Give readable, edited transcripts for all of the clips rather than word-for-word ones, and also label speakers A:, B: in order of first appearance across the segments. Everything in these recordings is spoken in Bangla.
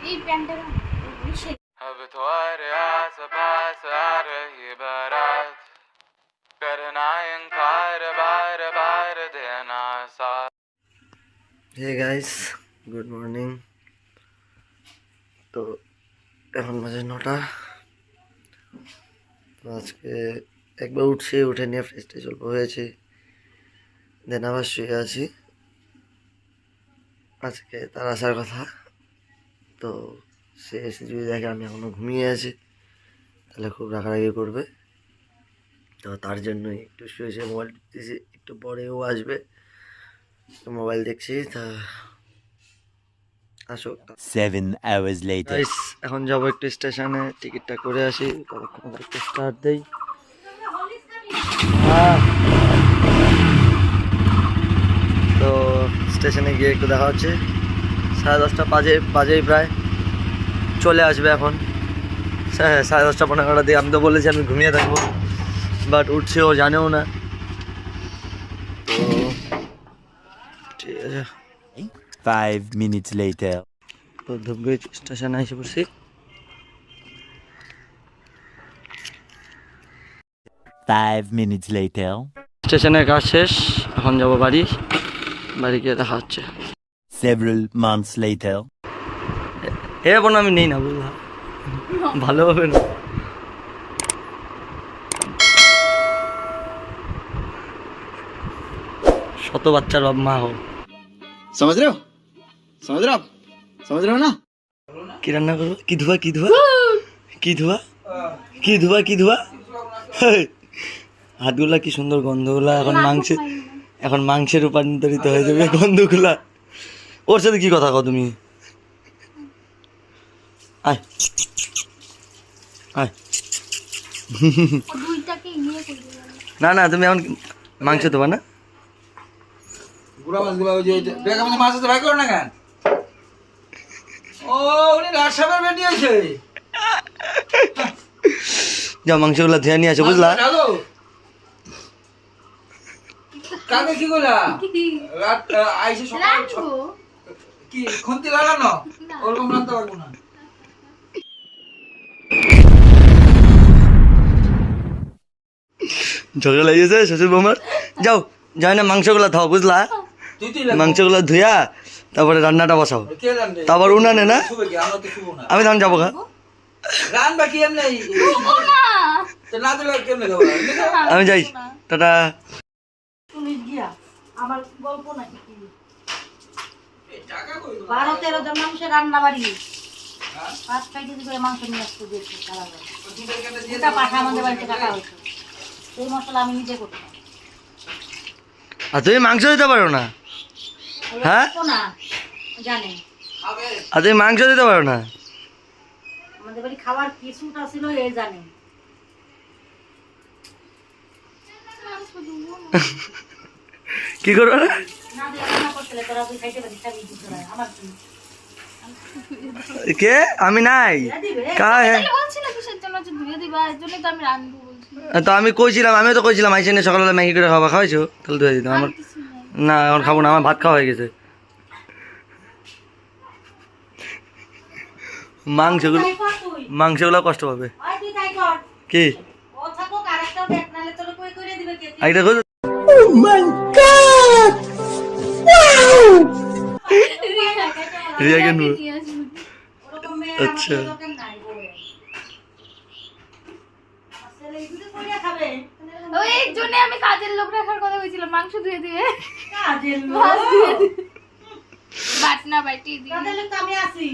A: এই প্যান্টটা
B: अब तुम्हारे आस पास आ रही बारात करना इनकार बार बार देना साथ।
C: Hey guys, good morning. তো এখন বাজে 9টা। তো আজকে একবার উঠে নিয়ে ফ্রেশ ট্রেশ অল্প হয়েছি, দেন আবার শুয়ে আছি। আজকে তার আসার কথা, তো সে এসে যদি দেখে আমি এখনও ঘুমিয়ে আছি তাহলে খুব রাগারাগি করবে। তো তার জন্যই একটু শুয়ে মোবাইল টিপতেছি, একটু পরেও আসবে। তো মোবাইল দেখছি। তা আসো
D: 7 hours later.
C: গাইস, এখন যাবো একটু স্টেশনে, টিকিটটা করে আসি, ততক্ষণ একটু স্টার্ট দেই। তো স্টেশনে গিয়ে একটু দেখা হচ্ছে। 10:30 বাজেই প্রায় চলে আসবে এখন। হ্যাঁ, 10:30 11টা দিয়ে আমি তো বলেছি আমি ঘুমিয়ে থাকবো, বাট উঠছে ও জানেও না। তো ঠিক আছে,
D: 5 minutes later.
C: তো ধূপগুড়ি স্টেশনে এসে পড়ছি।
D: 5 minutes later.
C: স্টেশনের কাজ শেষ, এখন যাবো বাড়ি গিয়ে দেখা হচ্ছে।
D: Several months later.
C: হে বোন, আমি নেই না, বুঝলা, ভালো হবে না। শত বাচ্চার বাপ মা হো,
E: समझ रहे हो समझ रहे हो ना।
C: কি রান্না করবো? কি ধোয়া হাতগুলা কি সুন্দর গন্ধগুলা, এখন মাংসে রূপান্তরিত হয়ে যাবে গন্ধগুলা। ওর সাথে কি কথা কও তুমি? আয় আয়।
A: দুইটাকে ইয়ে করে দিলাম।
C: না তুমি এখন মাংস দেবা না?
E: গুড়া মাছগুলো ওই যে ব্যাগ আমাদের মাছ আছে, ভাই করো না কেন? ও উনি রাজসাহেবের বেটি আছে।
C: যাও মাংসগুলা ধুয়ে নিয়ে আসো, বুঝলা?
E: হ্যালো, কালকে কি করলা? রাত আইসে সকাল
A: রাখবো।
E: কি খুন্তি লাগানো? ওরকম রাখতে পারবো না।
C: ঝগড়া লাগিয়েছে শ্বশুর বৌমার। যাও না, মাংসগুলা খাও, বুঝলা?
E: তুই
C: মাংসগুলো ধুয়া তারপরে রান্নাটা বসাও,
E: কে রান্না?
C: তারপর উনানে না
E: শুবে কি? আমরা তো শুবো না।
C: আমি তখন যাবো গা।
E: রান্না কি এমনি?
A: না
E: তো না দিলে কেমনে খাবো?
C: আমি যাই, টাটা।
F: পুলিশ গিয়া আমার গল্প নাকি
E: টাকা কই?
F: 12-13 জন মানুষের রান্না বাড়ি 5 কেজি করে মাংস নিয়ে আসতে দিয়েছে সারা এটা পাঠা আমাদের বাড়িতে কাটা হয়েছে। এই মশলা আমি নিজে করতাম।
C: আর তুমি মাংস দিতে পারো না? হ্যাঁ,
F: না জানে
C: আর তুমি মাংস দিতে পারো না?
F: আমাদের বাড়ি খাবার কিছুটা ছিল এই জানে।
C: কি করবো না?
F: না দিয়ে রান্না করতে তোরা তুই খাইতে পারিস খাবি আমার কি
C: কে আমি নাই
A: বলছিল কিসের জন্য যে ধুয়ে দিবা, এর জন্য তো আমি রান্নবো বলছি।
C: তো আমি তো কইছিলাম আইসে নিয়ে সকালবেলা ম্যাগি করে খাওয়াইছো, তাহলে ধুয়ে দিতাম। আমার না, এখন খাবো না, আমার ভাত খাওয়া হয়ে গেছে। মাংসগুলো কষ্ট পাবে।
F: তুই তাই কর
C: কি
F: ও থাকো আরেকটাও দেখ নালে তোর কই করে দিবে কে?
C: একটা খোঁজ। রিয়াকে নু
A: নিয়ে আসবো।
F: ওরকম মেয়ে
C: আচ্ছা।
F: আমাদের দরকার নাই বলে। আসলে এই দুটো কইরা খাবে
A: ওই এর জন্য আমি কাজের লোক রাখার কথা বলছিলাম, মাংস ধুয়ে দিয়ে
F: কাজের
A: মাছ
F: লোক।
A: ধুয়ে দিয়ে বাটনা বাটি দিয়ে।
F: কাজের লোক তো আমি আছি।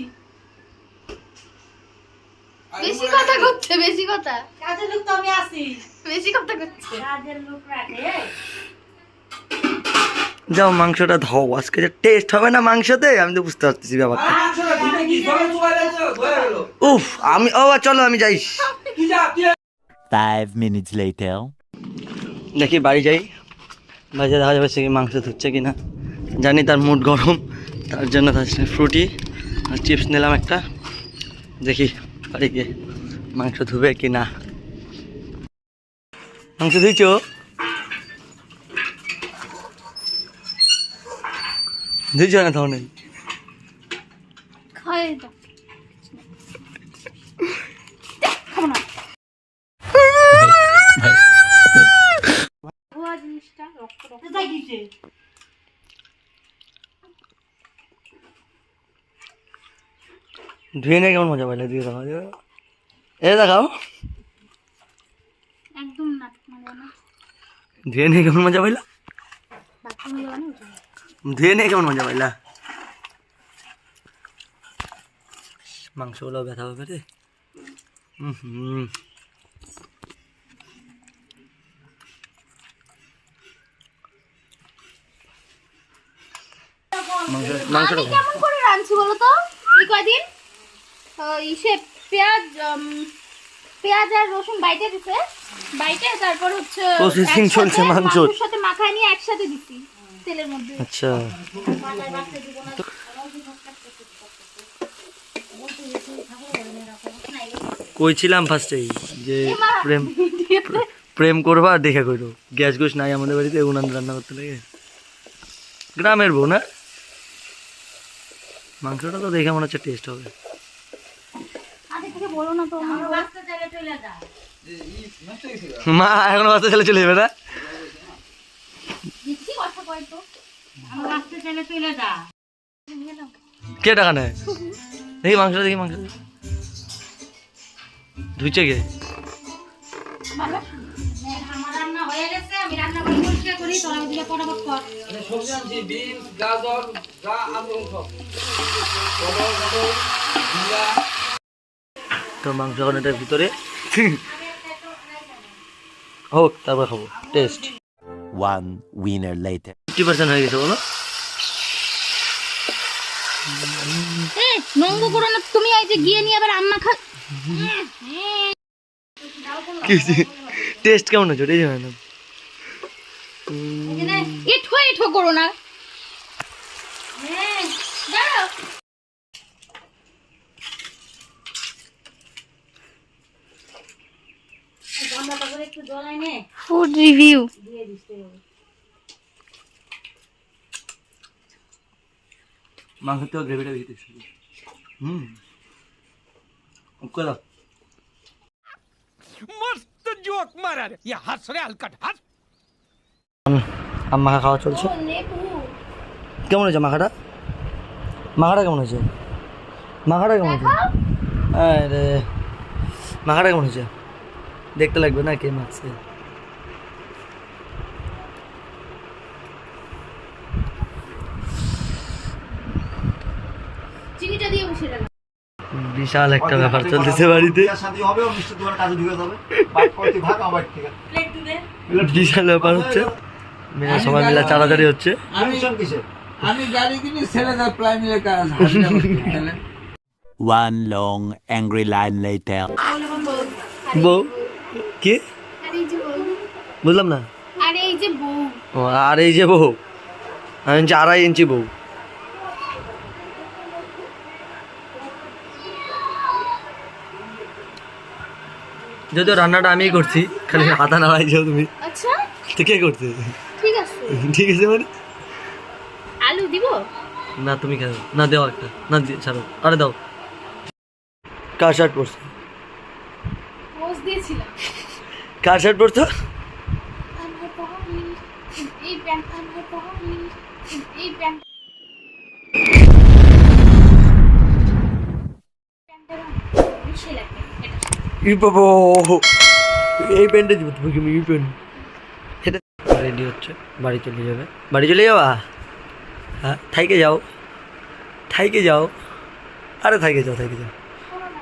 A: বেশি কথা করছে, বেশি কথা
F: কাজের লোক তো আমি আছি।
A: করছে।
F: কাজের লোক রাখে
C: যাও মাংসটা ধাও, আজকে যে টেস্ট হবে না মাংসতে আমি তো বুঝতে পারতেছি ব্যাপারটা।
E: মাংসটা দিতে কি? সবাই মোবাইল আছে, ধরে গেল।
C: উফ, আমি চলো আমি যাই।
E: তুই যা, তুই
D: 5 minutes later.
C: দেখি বাড়ি যাই, বাড়িতে দেখা যাবে সে কি মাংস ধুচ্ছে কিনা। জানি তার মুড গরম, তার জন্য তার ফ্রুটি আর চিপস নিলাম একটা। দেখি বাড়ি গিয়ে মাংস ধুবে কি না। মাংস ধুইছো? ধুইছো না তাহলে?
A: খাই তো
C: ধুয়ে নিয়ে কেমন মজা পাইলে দিয়ে দেখাও এ দেখাও
A: একদম না মানে না
C: ধুয়ে নিয়ে কেমন মজা পাইলা
A: বাথরুমে যাওয়া না
C: ধুয়ে নিয়ে কেমন মজা পাইলা মাংসগুলো ব্যথা হবে রে মাংসটা
A: আমি কেমন করে রাঁধছি বলো তো এই কয়দিন ইসে পেঁয়াজ আর রসুন বাইটে দিছে বাইটে তারপর হচ্ছে
C: প্রসেসিং চলছে মাংসর
A: সাথে মাখায় নিয়ে একসাথে দিছি তেলের মধ্যে
C: আচ্ছা কইছিলাম ফার্স্টেই যে প্রেম প্রেম করবা আর দেখা করো গ্যাস গোস নাই আমাদের বাড়িতে উনান রান্না করতে লাগে গ্রামের বউ না মাংসটা তো দেখে মনে হচ্ছে টেস্ট হবে
A: আগে থেকে বলো না তো
F: আমার বাচ্চা জায়গায় চলে যা
C: মা এখন বাচ্চা ছেলে চলে যাবে না
A: দিচ্ছি কথা কয় তো
F: আমার বাচ্চা জায়গায় চলে যা
C: কে টাকা নেয় দেখি মাংসটা দেখি মাংস ধুইছে কে
A: ভালো
F: আমার রান্না হয়ে গেছে আমি রান্না করে পরিষ্কার করি তোরা ওদিকে পটাপট কর
E: সবজি আনছি বিনস গাজর যা আনবো সব পটল পটল ঝিঙ্গা
C: তো মাংস এখন এটার ভিতরে হোক তারপর খাবো টেস্ট
D: One winner later.
C: 50% হয়ে গেছে বলো
A: এ নঙ্গ করো না তুমি এই যে গিয়ে নিয়ে আবার আম্মা খা
C: টেস্ট কেমন হচ্ছে ওটাই জানো না
A: এঠো করো না দাঁড়াও
F: গামলাটা করে একটু জল এনে
A: ফুড রিভিউ
F: দিয়ে দিতে হবে
C: মাংস তো গ্রেভিটা ভিতরে ওকে দাও আম্মা খাওয়া চলছে কেমন হয়েছে মাখাটা মাখাটা কেমন হয়েছে মাখাটা কেমন হয়েছে আরে মাখাটা কেমন হয়েছে দেখতে লাগবে না কে মাখছে
A: চিনিটা দিয়ে বসে রাখো
C: বিশাল একটা ব্যাপার চলতেছে বাড়িতে
F: প্লেট দিবে
C: বিশাল ব্যাপার হচ্ছে মেয়েরা সবাই মিলে চাড়াচাড়ি হচ্ছে
E: আমি গাড়ি কিনি ছেলেদের প্রায় মিলে কাজ
D: One long angry line later.
C: বউ কি
A: আর এই যে বউ
C: বুঝলাম না
A: আর এই যে বউ
C: ও আর এই যে বউ আমি হচ্ছে 2.5 ইঞ্চি বউ যদিও রান্নাটা আমিই করছি খালি হাতা নাড়াইছো তুমি
A: আচ্ছা
C: তো কে করছে
A: ঠিক আছে
C: ঠিক আছে মানে
A: আলু দিব
C: না তুমি খেলো না দেও একটা না ছাড়ো আরে দাও কার শার্ট পরছো
A: পোজ দিয়েছিলাম
C: কার শার্ট পরছো
A: আমার বডি এই প্যান্ট আমার বডি এই প্যান্ট প্যান্টের বেশি লাগে এটা
C: ই বাবা এই প্যান্টে দিব তুমি কি এই প্যান্ট এটা রেডি হচ্ছে বাড়ি চলে যাবে বাড়ি চলে যাবা হ্যাঁ থাইকে যাও আরে থাইকে যাও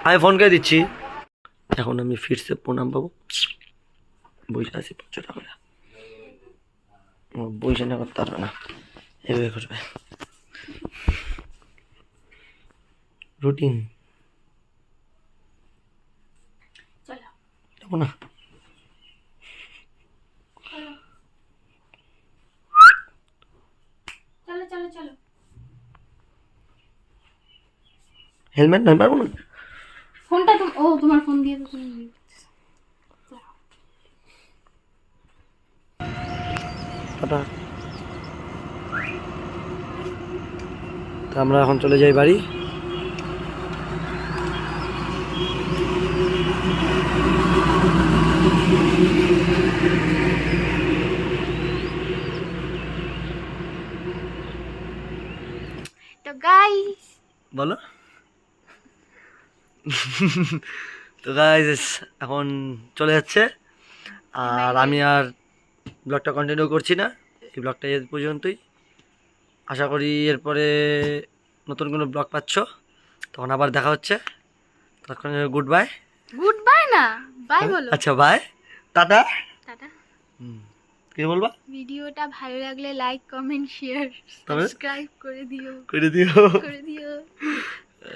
C: আমি ফোন করে দিচ্ছি এখন আমি ফিরছে প্রণাম পাবো বইসা আছি 500 টাকা বইসা না করতে পারবে না এভাবে করবে রুটিন
A: চলো
C: যাবো না
A: চলো চলো চলো
C: হেলমেট নয় পারবো না
A: ফোনটা ও তোমার ফোন দিয়ে তো তুমি
C: টাটা তো আমরা এখন চলে যাই বাড়ি
A: তো গাইস
C: বলো তো গাইস এখন চলে যাচ্ছে, আর আমি আর ব্লগটা কন্টিনিউ করছি না, এই ব্লগটা এই পর্যন্তই। আশা করি এরপরে নতুন কোনো ব্লগ পাচ্ছ, তখন আবার দেখা হচ্ছে। তখন গুড বাই।
A: গুড বাই না, বাই বলো।
C: আচ্ছা বাই, টাটা।
A: টাটা।
C: কি বলবা?
A: ভিডিওটা ভালো লাগলে লাইক কমেন্ট শেয়ার
C: তবে?
A: সাবস্ক্রাইব করে দিও
C: করে দিও।
A: করে দিও।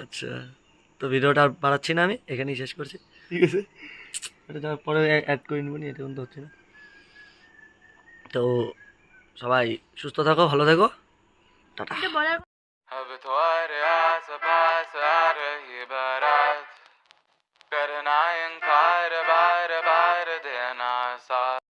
C: আচ্ছা, তো ভিডিওটা আর বাড়াচ্ছি না, আমি এখানেই শেষ করছি, ঠিক আছে? এটা পরে অ্যাড করে নেবো, এটা কিন্তু হচ্ছে না। তো সবাই সুস্থ থাকো, ভালো থাকো, টাটা।
A: এটা বলার
B: अब तुम्हारे आस पास आ रही बारात, करना इनकार बार बार देना साथ।